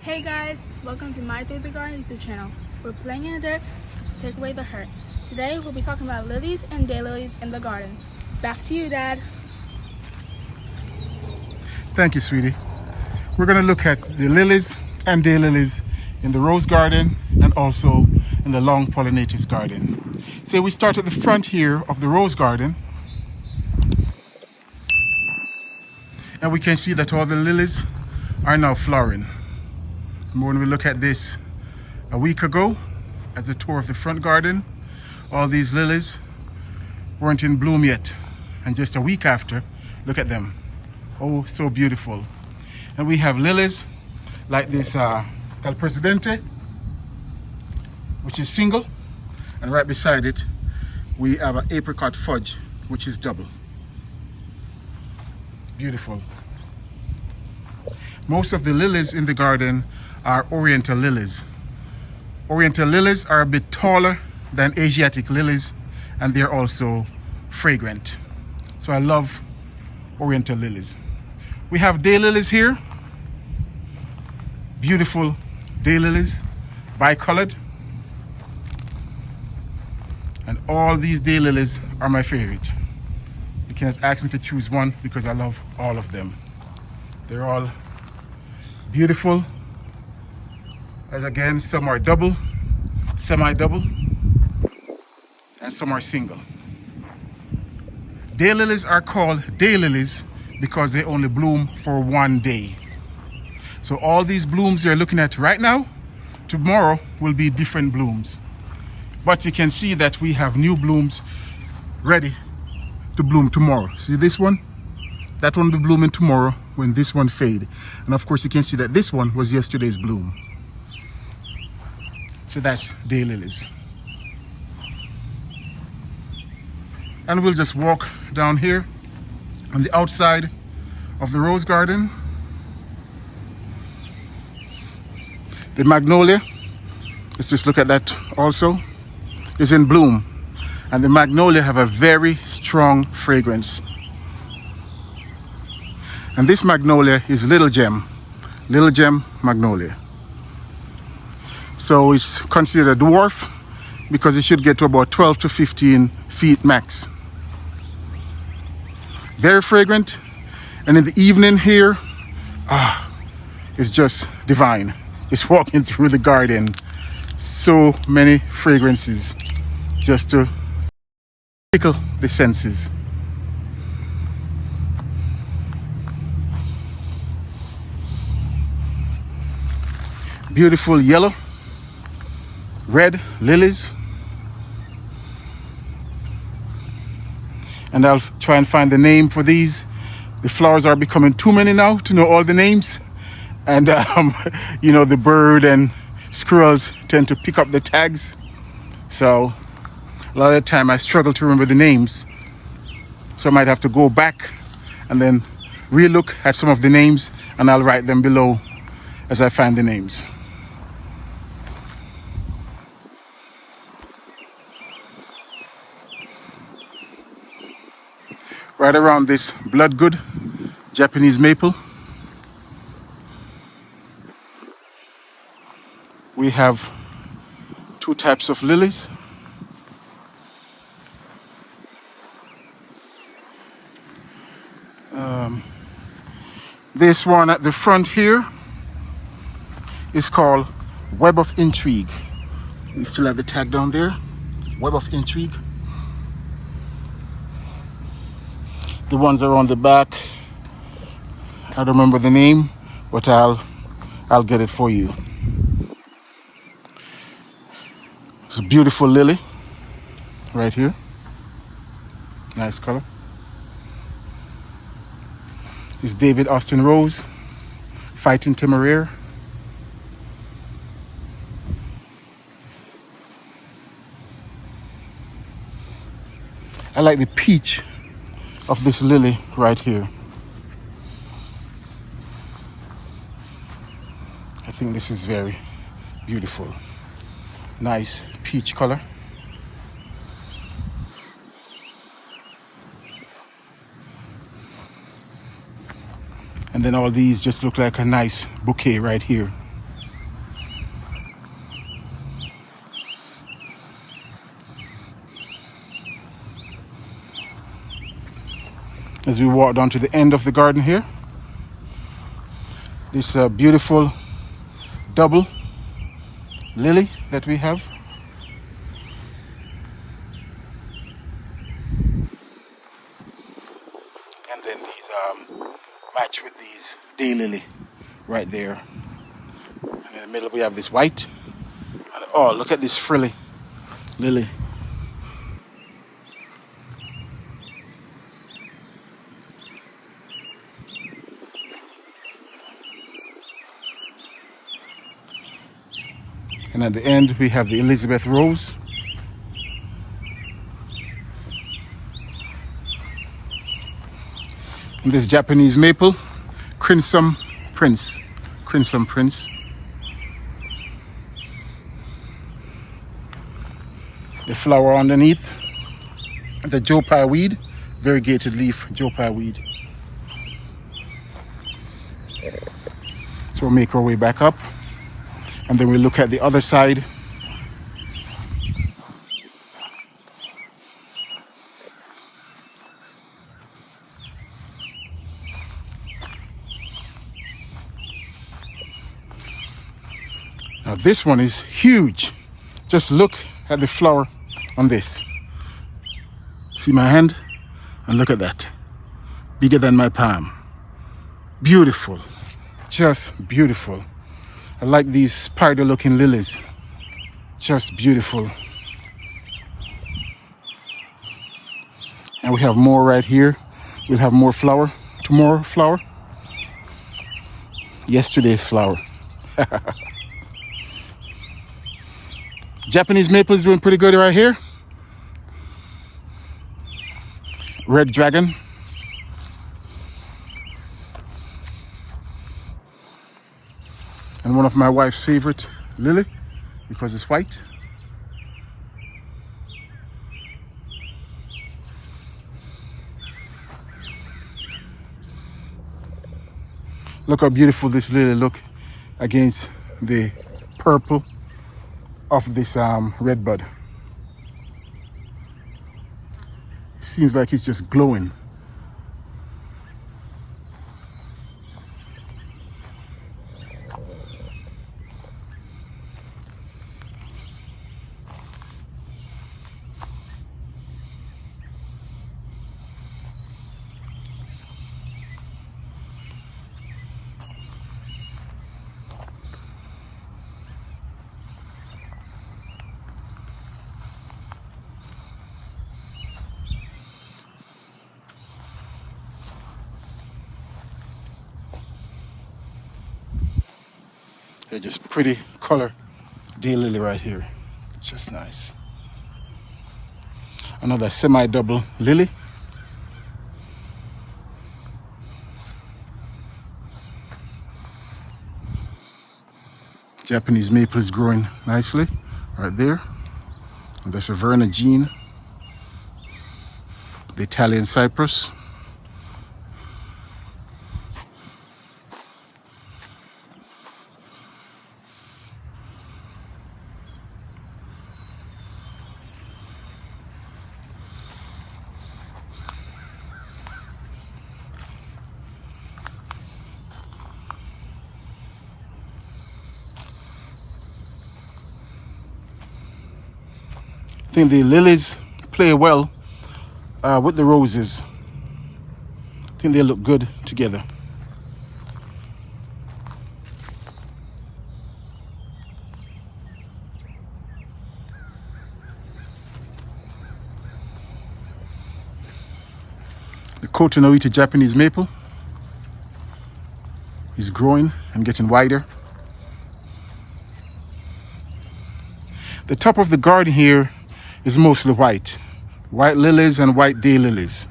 Hey guys, welcome to my baby garden YouTube channel. We're playing in the dirt to take away the hurt. Today we'll be talking about lilies and daylilies in the garden. Back to you, Dad. Thank you, sweetie. We're going to look at the lilies and daylilies in the rose garden and also in the long pollinators garden. So we start at the front here of the rose garden, and we can see that all the lilies are now flowering. When we look at this a week ago as a tour of the front garden, all these lilies weren't in bloom yet, and just a week after, look at them. Oh, so beautiful. And we have lilies like this Cal Presidente, which is single, and right beside it we have an apricot fudge, which is double. Beautiful. Most of the lilies in the garden are oriental lilies. Oriental lilies are a bit taller than Asiatic lilies, and they're also fragrant. So I love oriental lilies. We have daylilies here. Beautiful daylilies, bicolored. And all these daylilies are my favorite. You cannot ask me to choose one because I love all of them. They're all beautiful. As again, some are double, semi-double, and some are single. Daylilies are called daylilies because they only bloom for one day. So all these blooms you're looking at right now, tomorrow will be different blooms. But you can see that we have new blooms ready to bloom tomorrow. See this one? That one will be blooming tomorrow when this one fade. And of course you can see that this one was yesterday's bloom. So that's daylilies. And we'll just walk down here on the outside of the rose garden. The magnolia, let's just look at that also, is in bloom. And the magnolia have a very strong fragrance. And this magnolia is little gem magnolia. So it's considered a dwarf because it should get to about 12 to 15 feet max. Very fragrant, and in the evening here, it's just divine. Just walking through the garden, so many fragrances just to tickle the senses. Beautiful yellow, red lilies. And I'll try and find the name for these. The flowers are becoming too many now to know all the names. And you know, the bird and squirrels tend to pick up the tags. So a lot of the time I struggle to remember the names. So I might have to go back and then re-look at some of the names, and I'll write them below as I find the names. Right around this bloodgood Japanese maple, we have two types of lilies. This one at the front here is called Web of Intrigue. We still have the tag down there, Web of Intrigue. The ones around the back, I don't remember the name, but I'll get it for you. It's a beautiful lily right here. Nice color. It's David Austin Rose, Fighting Temeraire. I like the peach of this lily right here. I think this is very beautiful. Nice peach color. And then all these just look like a nice bouquet right here. as we walk down to the end of the garden here. This beautiful double lily that we have. And then these match with these daylily right there. And in the middle we have this white. And oh, look at this frilly lily. And at the end we have the Elizabeth rose. And this Japanese maple, Crimson Prince. Crimson Prince. The flower underneath, the Joe Pye weed, variegated leaf Joe Pye weed. So we'll make our way back up, and then we'll look at the other side. Now this one is huge. Just look at the flower on this. See my hand? And look at that. Bigger than my palm. Beautiful. Just beautiful. I like these spider looking lilies. Just beautiful. And we have more right here. We'll have more flower. Tomorrow flower. Yesterday's flower. Japanese maple is doing pretty good right here. Red dragon. And one of my wife's favorite lily because it's white. Look how beautiful this lily look against the purple of this red bud. It seems like it's just glowing. They're just pretty color daylily right here. Just nice. Another semi-double lily. Japanese maple is growing nicely right there. And there's a Verna Jean, the Italian cypress. I think the lilies play well with the roses. I think they look good together. The Kotonoita Japanese maple is growing and getting wider. The top of the garden here is mostly white lilies and white daylilies.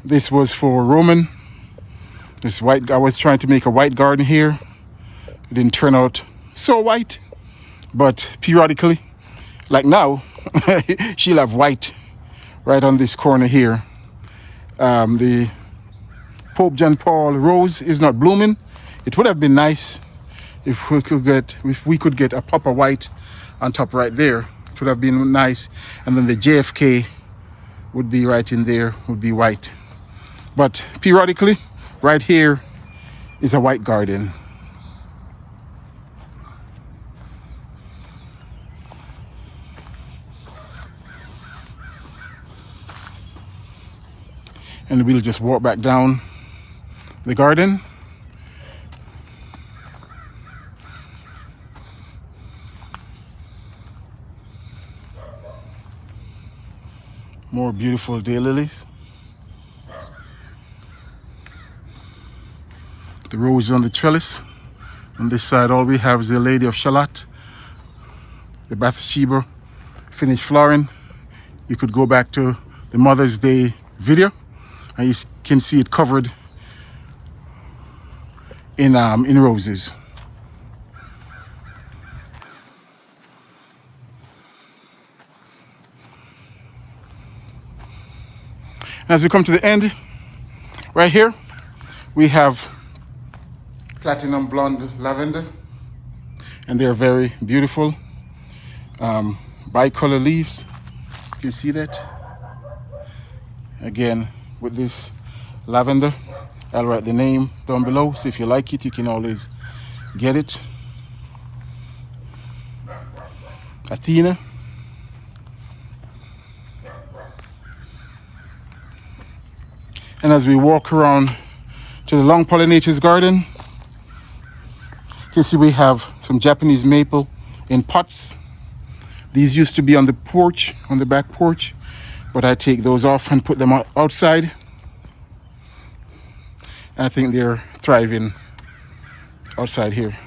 This was for Roman. This white, I was trying to make a white garden here. It didn't turn out so white, but periodically, like now, she'll have white right on this corner here. The Pope John Paul rose is not blooming. It would have been nice if we could get a pop of white on top right there. It would have been nice. And then the JFK would be right in there, would be white. But periodically, right here is a white garden. And we'll just walk back down the garden. More beautiful daylilies. The rose on the trellis. On this side, all we have is the Lady of Shalott, the Bathsheba finished flowering. You could go back to the Mother's Day video, and you can see it covered in roses. As we come to the end, right here, we have platinum blonde lavender, and they're very beautiful. Bicolor leaves, you can see that. Again, with this lavender, I'll write the name down below, so if you like it, you can always get it. Athena. And as we walk around to the long pollinators garden, you can see we have some Japanese maple in pots. These used to be on the porch, on the back porch, but I take those off and put them outside. I think they're thriving outside here.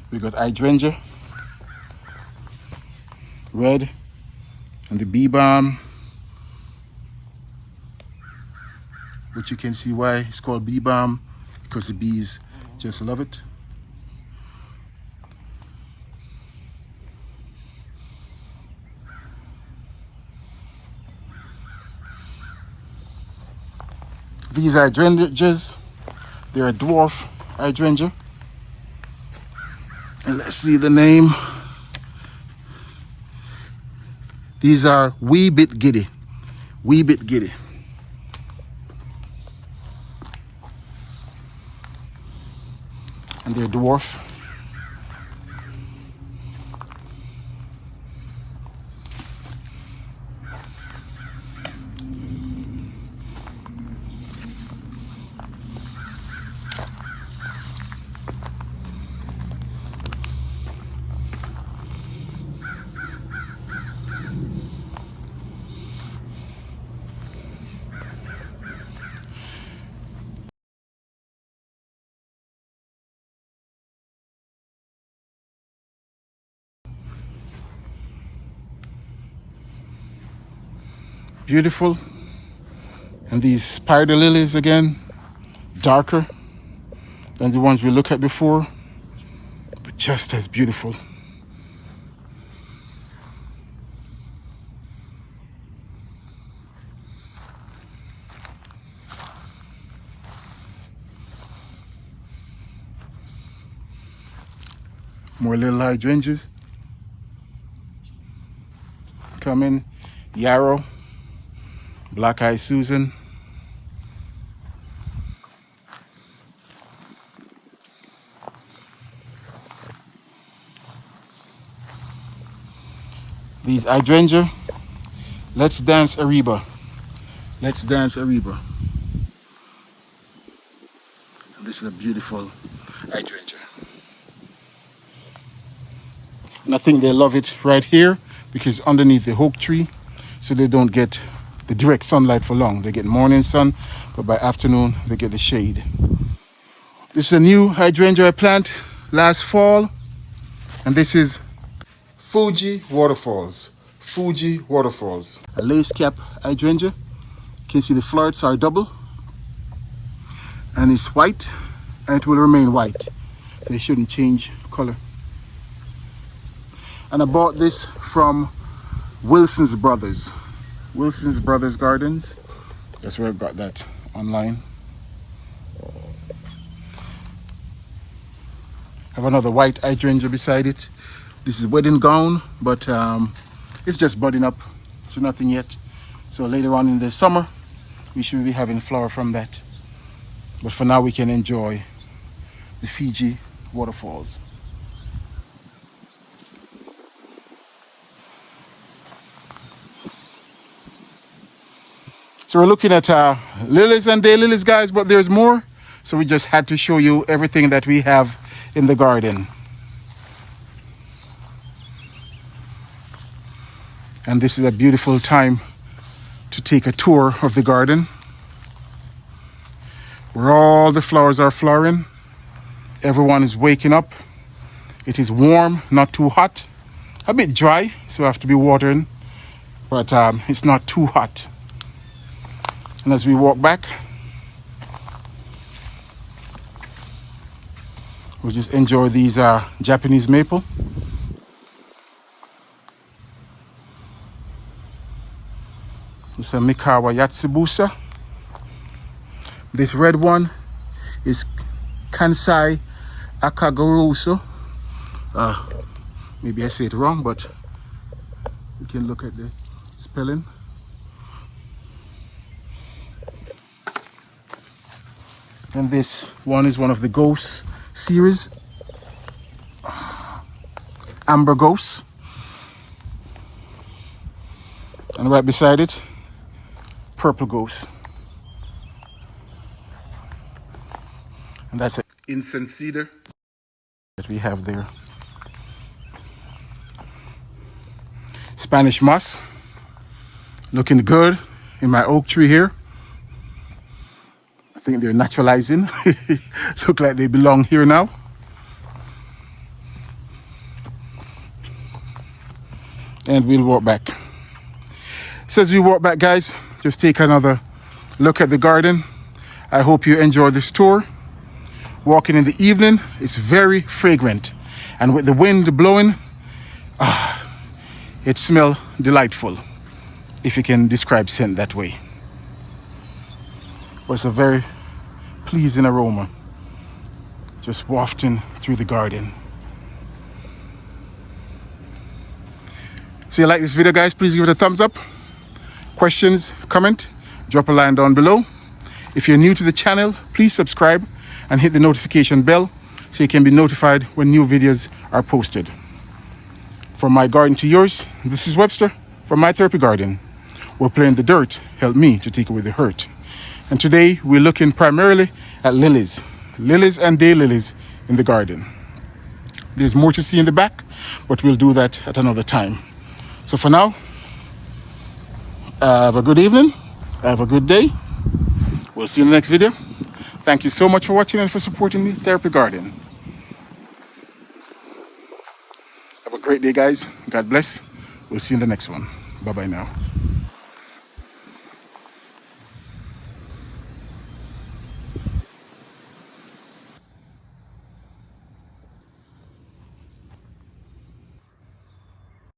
We got hydrangea, red, and the bee balm, which you can see why it's called bee balm, because the bees just love it. These hydrangeas, they're a dwarf hydrangea. And let's see the name. These are Wee Bit Giddy. Wee Bit Giddy. And they're dwarf. Beautiful. And these spider lilies again, darker than the ones we looked at before, but just as beautiful. More little hydrangeas coming. Yarrow, Black Eye Susan. These hydrangea, let's dance Ariba. Let's dance Ariba. This is a beautiful hydrangea. And I think they love it right here because underneath the oak tree, so they don't get the direct sunlight for long. They get morning sun, but by afternoon they get the shade. This is a new hydrangea I planted last fall, and this is Fuji Waterfalls. Fuji Waterfalls. A lace cap hydrangea. You can see the florets are double, and it's white, and it will remain white. They shouldn't change color. And I bought this from Wilson's Brothers. Wilson's Brothers Gardens. That's where I got that online. Have another white hydrangea beside it. This is wedding gown, but It's just budding up, so nothing yet. So later on in the summer, we should be having flower from that. But for now, we can enjoy the Fiji waterfalls. So we're looking at lilies and daylilies, guys, but there's more. So we just had to show you everything that we have in the garden. And this is a beautiful time to take a tour of the garden, where all the flowers are flowering. Everyone is waking up. It is warm, not too hot. A bit dry, so I have to be watering, but it's not too hot. And as we walk back, we'll just enjoy these Japanese maple. It's a Mikawa Yatsubusa. This red one is Kansai Akagaruso. Maybe I say it wrong, but you can look at the spelling. And this one is one of the Ghost series, Amber Ghost. And right beside it, Purple Ghost. And that's an incense cedar that we have there. Spanish moss, looking good in my oak tree here. I think they're naturalizing. Look like they belong here now. And we'll walk back. So as we walk back, guys, just take another look at the garden. I hope you enjoy this tour. Walking in the evening, it's very fragrant. And with the wind blowing, it smells delightful, if you can describe scent that way. But it's a very pleasing aroma, just wafting through the garden. So you like this video, guys, please give it a thumbs up. Questions, comment, drop a line down below. If you're new to the channel, please subscribe and hit the notification bell so you can be notified when new videos are posted. From my garden to yours, this is Webster from My Therapy Garden. We're playing the dirt, help me to take away the hurt. And today we're looking primarily at lilies and daylilies in the garden. There's more to see in the back, but we'll do that at another time. So for now, have a good evening, have a good day. We'll see you in the next video. Thank you so much for watching and for supporting the Therapy Garden. Have a great day, guys. God bless. We'll see you in the next one. Bye-bye now.